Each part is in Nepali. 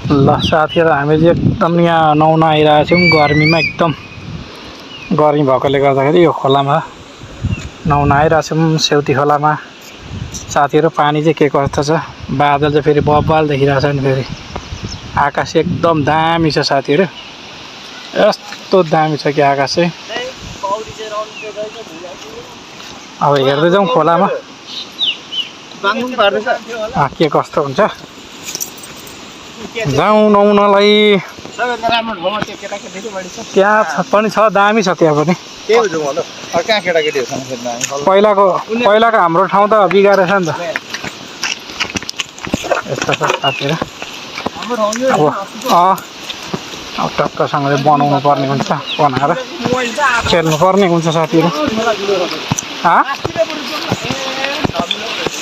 ल साथीहरु हामी चाहिँ एकदम यहाँ नुहाउन आइरहेका छौँ गर्मीमा एकदम गर्मी भएकोले गर्दाखेरि यो खोलामा नुहाउन आइरहेका छौँ सेउती खोलामा। साथीहरु पानी चाहिँ के कस्तो छ बादल चाहिँ फेरि बब्बाल देखिरहेछ नि फेरि आकाश एकदम दामी छ साथीहरु यस्तो दामी छ कि आकाश चाहिँ अब हेर्दै जाउँ खोलामा के कस्तो हुन्छ जाउँ नुहाउनलाई त्यहाँ पनि छ दामी छ त्यहाँ पनि पहिलाको हाम्रो ठाउँ त बिगारेछ नि त यस्तो छ साथीहरु अब टक्कसँगले बनाउनु पर्ने हुन्छ बनाएर खेल्नु पर्ने हुन्छ साथीहरु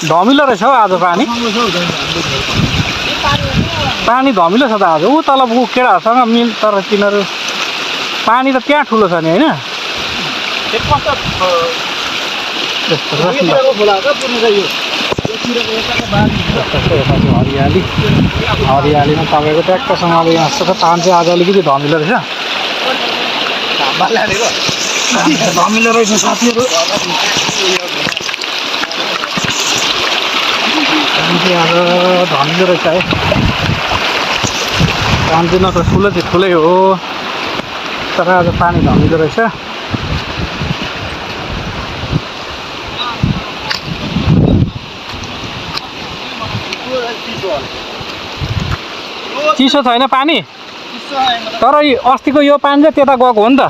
धमिलो रहेछ हौ आज पानी धमिलो छ त आज ऊ तल केटाहरूसँग मिल तर तिनीहरू पानी त त्यहाँ ठुलो छ नि हैन हरियालीमा तपाईँको ट्याक्कसँगले यहाँ पानी चाहिँ आज अलिकति धमिलो रहेछ धमिलो रहेछ साथीहरु आज धमिलो रहेछ है पानी न त ठुलो चाहिँ ठुलै हो तर आज पानी धमिलो रहेछ चिसो छैन पानी तर अस्तिको यो पानी चाहिँ त्यता गएको हो नि त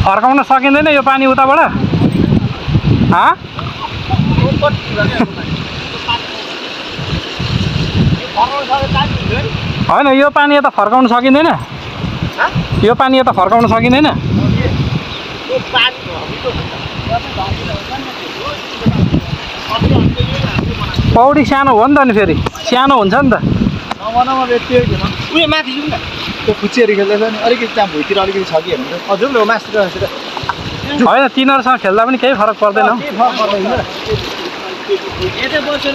फर्काउन सकिँदैन यो पानी उताबाट होइन यो पानी यता फर्काउन सकिँदैन यो पानी यता फर्काउन सकिँदैन पौडी सानो हो नि त नि फेरि सानो हुन्छ नि त उयो माथि जाउँ न त्यो खुच्चीहरू खेल्दैछ नि अलिकति त्यहाँ भुइँतिर अलिकति छ कि हेर्नु हजुर न मासतिर होइन तिनीहरूसँग खेल्दा पनि केही फरक पर्दैन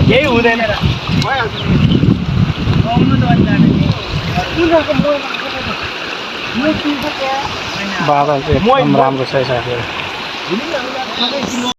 केही हुँदैन बादल चाहिँ एकदम राम्रो छ साथीहरु